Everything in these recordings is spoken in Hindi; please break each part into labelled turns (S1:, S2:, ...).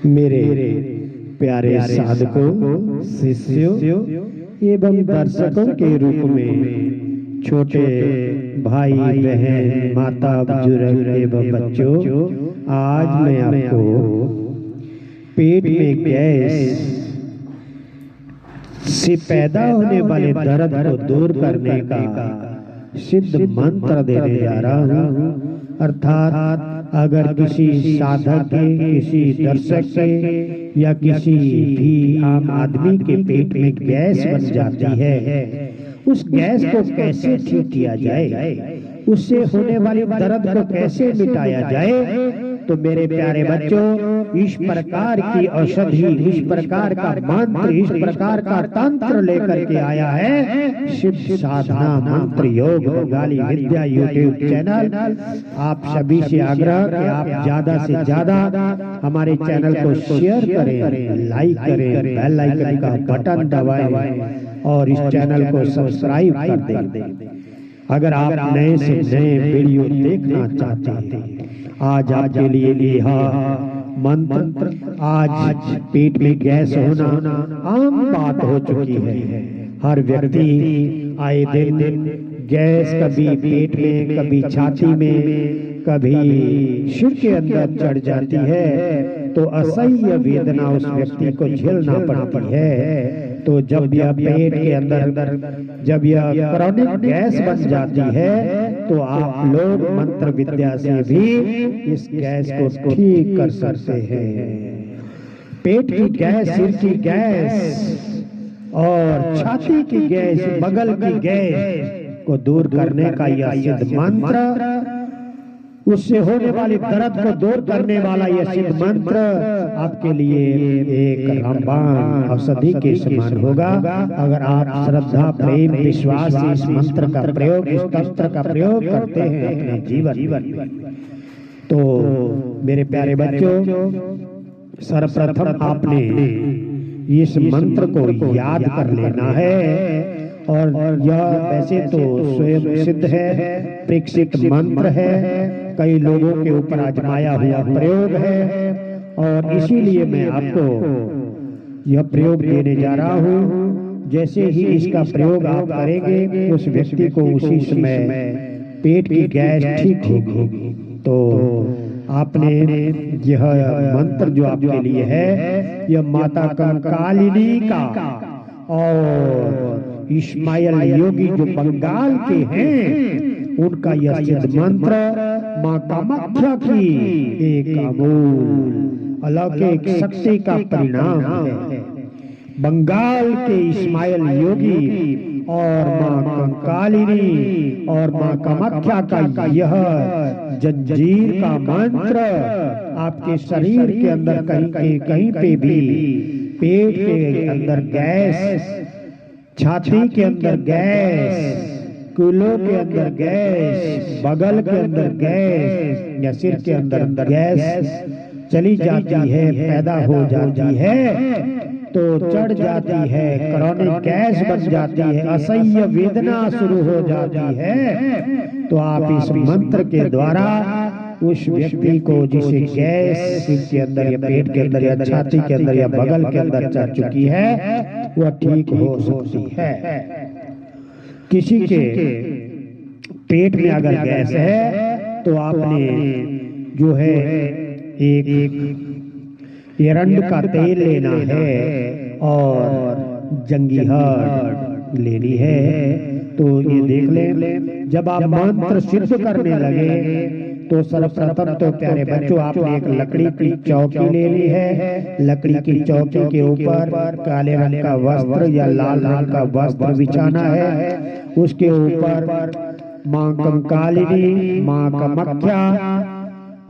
S1: मेरे प्यारे साधकों, शिष्यों एवं दर्शकों के रूप में छोटे भाई बहन, माता बुजुर्ग एवं बच्चों, आज मैं आपको पेट में गैस से पैदा होने वाले दर्द को दूर करने का सिद्ध मंत्र देने जा रहा हूँ। अर्थात अगर किसी साधक के, किसी दर्शक के या किसी भी आम आदमी के पेट में गैस बन जाती है, उस गैस को कैसे ठीक किया जाए, उससे होने वाले दर्द को कैसे मिटाया जाए, तो मेरे प्यारे बच्चों, इस प्रकार की औषधि, इस प्रकार का मंत्र, इस प्रकार का तंत्र लेकर के आया है सिद्ध साधना मंत्र योग बंगाली विद्या यूट्यूब चैनल। आप सभी से आग्रह कि आप ज्यादा से ज्यादा हमारे चैनल को शेयर करें, लाइक करें, बेल आइकन का बटन दबाएं और इस चैनल को सब्सक्राइब कर दें। अगर आप नए से नए वीडियो देखना चाहते हैं, आज आपके लिए यह मंत्र, आज पेट में गैस होना आम बात हो चुकी है। हर व्यक्ति आए दिन गैस कभी पेट में, कभी छाती में, कभी सिर के अंदर चढ़ जाती है, तो असह्य वेदना उस व्यक्ति को झेलना पड़ती है। तो जब यह पेट के अंदर जब यह क्रॉनिक गैस बन जाती है, तो आप लोग मंत्र विद्या से भी इस गैस को ठीक कर सकते हैं। पेट की गैस, सिर की गैस और छाती की गैस, बगल की गैस को दूर करने का यह सिद्ध मंत्र, उससे होने वाले दर्द को दूर करने वाला यह सिद्ध मंत्र आपके लिए एक रामबाण औषधि के समान होगा। अगर आप श्रद्धा, प्रेम, विश्वास से इस मंत्र का प्रयोग, इस तंत्र का प्रयोग करते हैं अपने जीवन, तो मेरे प्यारे बच्चों, सर्वप्रथम आपने इस मंत्र को याद कर लेना है। और यह वैसे तो स्वयं सिद्ध है, परीक्षित मंत्र है, कई लोगों के ऊपर आजमाया हुआ प्रयोग है, और इसीलिए मैं आपको यह प्रयोग देने जा रहा हूँ। जैसे ही इसका प्रयोग आप करेंगे, उस व्यक्ति को उसी समय पेट की गैस ठीक होगी। तो आपने यह मंत्र जो आपके लिए है, यह माता कंकालिनी का और इस्माइल योगी जो बंगाल के हैं, उनका यह सिद्ध मंत्र माँ कामाख्या की एक अमूल अलौकिक शक्ति का परिणाम है। बंगाल के इस्माइल योगी और माँ कंकालिनी और माँ कामाख्या का यह जंजीर का मंत्र आपके शरीर के अंदर कहीं पे भी, पेट के अंदर गैस, छाती के अंदर गैस, कूल्हों के अंदर गैस, बगल के अंदर गैस या सिर के अंदर गैस चली जाती है, पैदा हो जाती है, तो चढ़ जाती है, क्रॉनिक गैस बन जाती है, असह्य वेदना शुरू हो जाती है, तो आप इस मंत्र के द्वारा उस व्यक्ति को जिसे गैस सिर के अंदर या पेट के अंदर या छाती के अंदर या बगल के अंदर चढ़ चुकी है, वह ठीक हो सकती है। किसी के पेट में अगर गैस है, तो आपने जो है एक एरंड का तेल लेना है और जंगीहट लेनी है। तो ये देख लें, जब आप मंत्र सिद्ध करने लगे, तो सर्वप्रथम तो प्यारे बच्चों, आपने एक लकड़ी की चौकी ले ली है। लकड़ी की चौकी के ऊपर काले रंग का वस्त्र या लाल रंग का वस्त्र बिछाना है। उसके ऊपर माँ कंकालिनी, माँ कामाख्या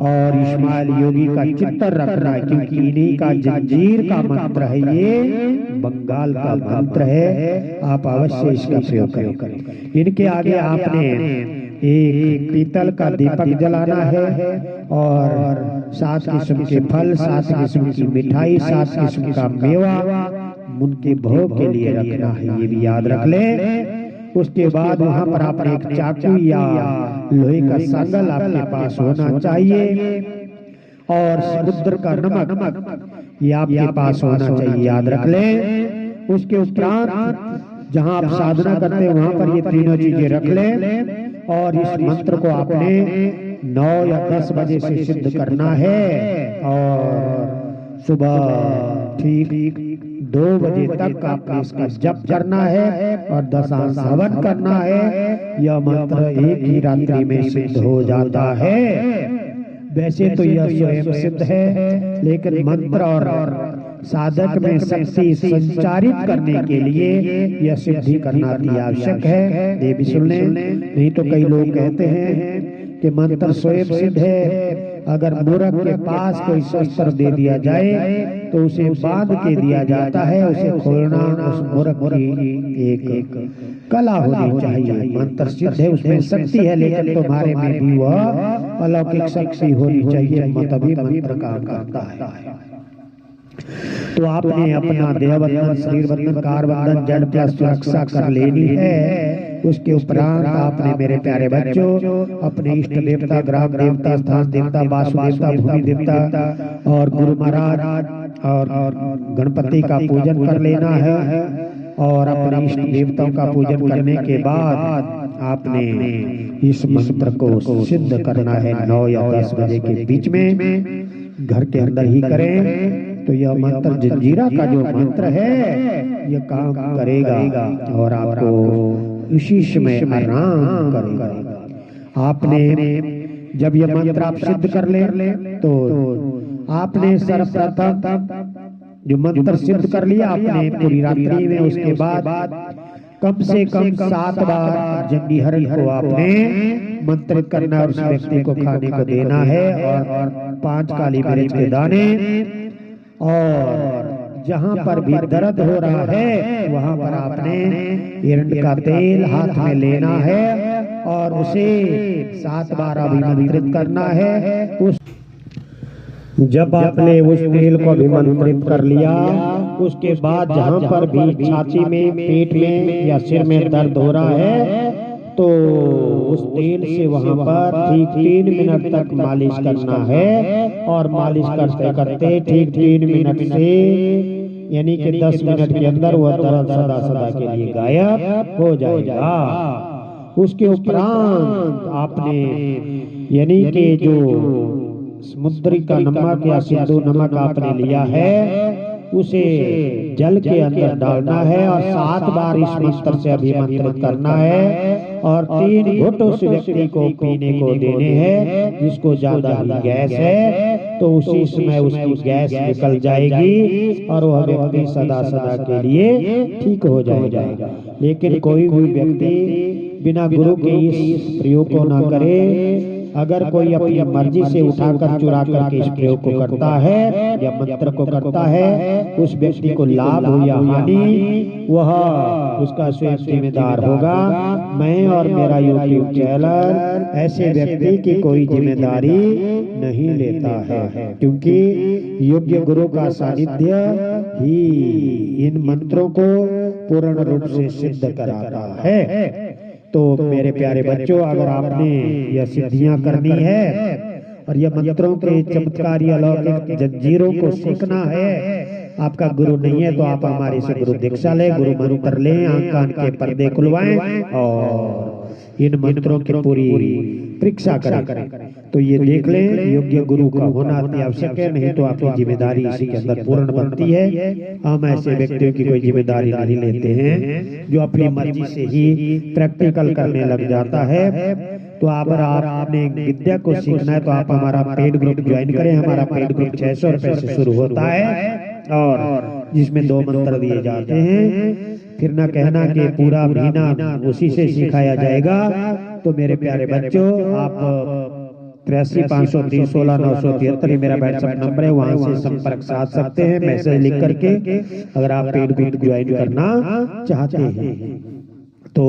S1: और इस्माइल योगी का चित्र रखना है, क्योंकि इन्हीं का जंजीर का मंत्र है, ये बंगाल का मंत्र है। आप अवश्य इसका प्रयोग करें। इनके आगे आपने एक पीतल का दीपक जलाना है और 7 किस्म के फल, 7 किस्म की मिठाई, 7 किस्म का मेवा उनके भोग के लिए रखना है, ये भी याद रख लें। उसके बाद वहां पर आपने एक चाकू या लोहे का संगल आपके पास होना चाहिए और समुद्र का नमक ये आपके पास होना चाहिए, याद रख लें। उसके उपरांत जहां आप साधना करते हैं वहां पर ये तीनों चीजें रख लें। और इस मंत्र को आपने 9 या 10 बजे से सिद्ध करना है और सुबह ठीक 2 बजे तक आपको इसका जप करना है और दशांश हवन करना है। यह मंत्र एक ही रात्रि में सिद्ध हो जाता है। वैसे तो यह स्वयं सिद्ध है, लेकिन मंत्र और साधक में शक्ति संचारित करने के लिए यह सिद्धि करना अति आवश्यक है। ये भी सुन लें, नहीं तो कई लोग कहते हैं कि मंत्र स्वयं सिद्ध है। अगर मूर्ख के पास कोई शस्त्र दे दिया जाए तो उसे बांध के दिया जाता है, उसे खोलना उस मूर्ख की एक कला होनी चाहिए। मंत्र सिद्ध है, उसमें शक्ति है, लेकिन तुम्हारे में भी वह अलौकिक शक्ति होनी चाहिए, तभी मंत्र काम करता है। तो आपने अपना देह बंधन, शरीर बंधन, कार बंधन, जड़ प्लस सुरक्षा कर लेनी है। उसके उपरांत आपने मेरे प्यारे बच्चों अपने इष्ट देवता, ग्राम देवता, स्थान देवता, वासु देवता, भूमि देवता और गुरु महाराज और गणपति का पूजन कर लेना है। और अपने इष्ट देवताओं का पूजन करने के बाद आपने इस मंत्र को सिद्ध करना है 9 या 10 बजे के बीच में, घर के अंदर ही करें। तो यह मंत्र जंजीरा का जो मंत्र है यह काम करेगा और आपको इसी समय आराम करेगा। आपने जब यह मंत्र आप सिद्ध कर ले तो आपने सर्वप्रथम जो मंत्र सिद्ध कर लिया आपने पूरी रात्रि में, उसके बाद कम से कम 7 बार जंगी हरण को आपने मंत्रित करना और उस व्यक्ति को खाने को देना है। और 5 काली मिर्च के दाने, और जहां पर भी दर्द हो रहा है वहां पर आपने एरंड का तेल हाथ में लेना है और उसे 7 बार अभिमंत्रित करना है। उस जब आपने उस तेल को अभिमंत्रित कर लिया, उसके बाद जहां पर भी छाती में, पेट में या सिर में दर्द हो रहा है तो उस तेल से वहां पर ठीक 3 मिनट तक मालिश करना है। और मालिश करते करते ठीक 3 मिनट से यानी कि 10 मिनट के अंदर वह दर्द सदा सदा के लिए गायब हो जाएगा। उसके उपरांत आपने यानी कि जो समुद्री का नमक या सिंधु नमक आपने लिया है उसे जल के अंदर डालना है और 7 बार इस मंत्र से अभिमंत्रित करना है और 3 घुट उस व्यक्ति को पीने को देने हैं। जिसको ज्यादा ही गैस है तो उसी समय उसकी गैस निकल जाएगी और वह व्यक्ति सदा सदा के लिए ठीक हो जाएगा। लेकिन कोई भी व्यक्ति बिना गुरु के इस प्रयोग को न करे। अगर कोई अपनी मर्जी से उठाकर चुरा करके इस प्रयोग को करता है या मंत्र को करता है, उस व्यक्ति को लाभ हो या हानि वह उसका स्वयं जिम्मेदार होगा। मैं और मेरा यूट्यूब चैनल ऐसे व्यक्ति की कोई जिम्मेदारी नहीं लेता है, क्योंकि योग्य गुरु का सानिध्य ही इन मंत्रों को पूर्ण रूप से सिद्ध कराता है। तो मेरे प्यारे बच्चों, अगर आपने यह सिद्धियां करनी है और यह मंत्रों के चमत्कारी अलौकिक जंजीरों को सीखना है, आपका गुरु नहीं है तो आप हमारे से गुरु दीक्षा लें, गुरु मंत्र लें, आंख कान के पर्दे खुलवाएं और इन मंत्रों की पूरी परीक्षा करें। तो ये देख लें योग्य गुरु का होना अति आवश्यक है, नहीं तो आपकी जिम्मेदारी इसी के अंदर पूर्ण बनती है। हम ऐसे व्यक्तियों की कोई जिम्मेदारी नहीं लेते हैं जो अपनी मर्जी से ही प्रैक्टिकल करने लग जाता है। तो अगर आपने विद्या को सीखना है तो आप हमारा पेड ग्रुप ज्वाइन करें। हमारा पेड ग्रुप 600 रुपए से शुरू होता है और जिसमें 2 मंत्र दिए जाते हैं। फिर ना कहना कि पूरा महीना उसी से सिखाया जाएगा। तो मेरे प्यारे बच्चों, आप 83 530 16 973 मेरा व्हाट्सएप नंबर है, वहां से संपर्क साध सकते हैं मैसेज लिख करके, अगर आप पेड ग्रुप ज्वाइन करना चाहते हैं। तो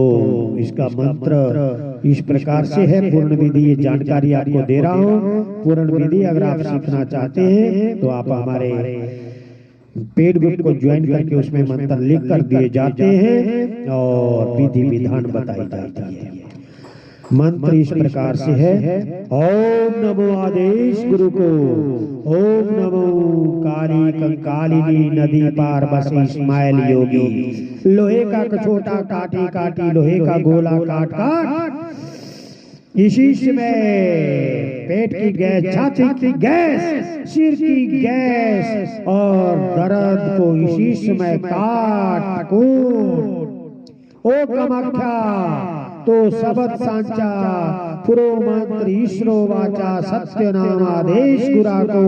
S1: इसका मंत्र इस प्रकार से है। पूर्ण विधि ये जानकारी आपको दे रहा हूँ। पूर्ण विधि अगर आप सीखना चाहते हैं तो आप हमारे पेड ग्रुप को ज्वाइन करके उसमें मंत्र लिख कर दिए जाते हैं और विधि विधान बताई जाती है। मंत्र इस प्रकार से है। ओम नमो आदेश गुरु को, ओम नमो वाली कंकालिनी नदी पार बसे इस्माइल योगी। लोहे का कछोटा काटी काटी लोहे का गोला काट काट इसी समय पेट की गैस, छाती की गैस, सिर की गैस और दर्द को इसी समय काट कूट ओ कामाख्या तो सबद सांचा पुरो मंत्र ईश्वरो वाचा सत्य नाम आदेश गुरा को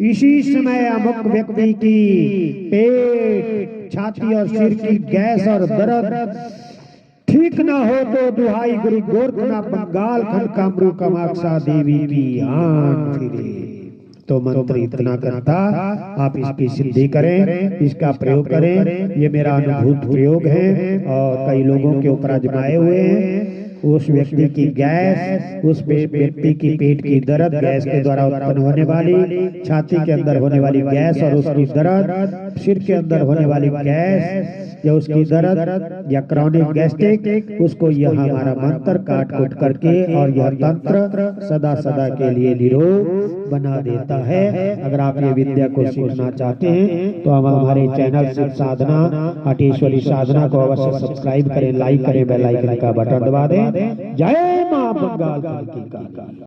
S1: इसी समय अमुक व्यक्ति की पेट, छाती और सिर की गैस और दर्द ठीक न हो तो दुहाई गुरु गोरखनाथ बंगाल खंड कामरू कामाक्षा देवी की आन फिरे। तो मंत्र इतना करता, आप इसकी सिद्धि करें, इसका प्रयोग करें। ये मेरा अनुभूत प्रयोग है और कई लोगों के ऊपर आजमाए हुए हैं। उस व्यक्ति की गैस, उस व्यक्ति की पेट की दर्द, गैस के द्वारा उत्पन्न होने वाली, छाती के अंदर होने वाली गैस और उसकी दर्द, सिर के अंदर होने वाली गैस या उसकी दर्द या क्रॉनिक गैस्ट्रिक, उसको यह हमारा मंत्र काट कूट करके और यह तंत्र सदा सदा के लिए निरोग बना देता है। अगर आप ये विद्या को सीखना चाहते हैं तो हम हमारे चैनल शिव साधना हटेश्वरी साधना को अवश्य सब्सक्राइब करें, लाइक करें, बेल आइकन का बटन दबा दें। जय मां बंगाल की।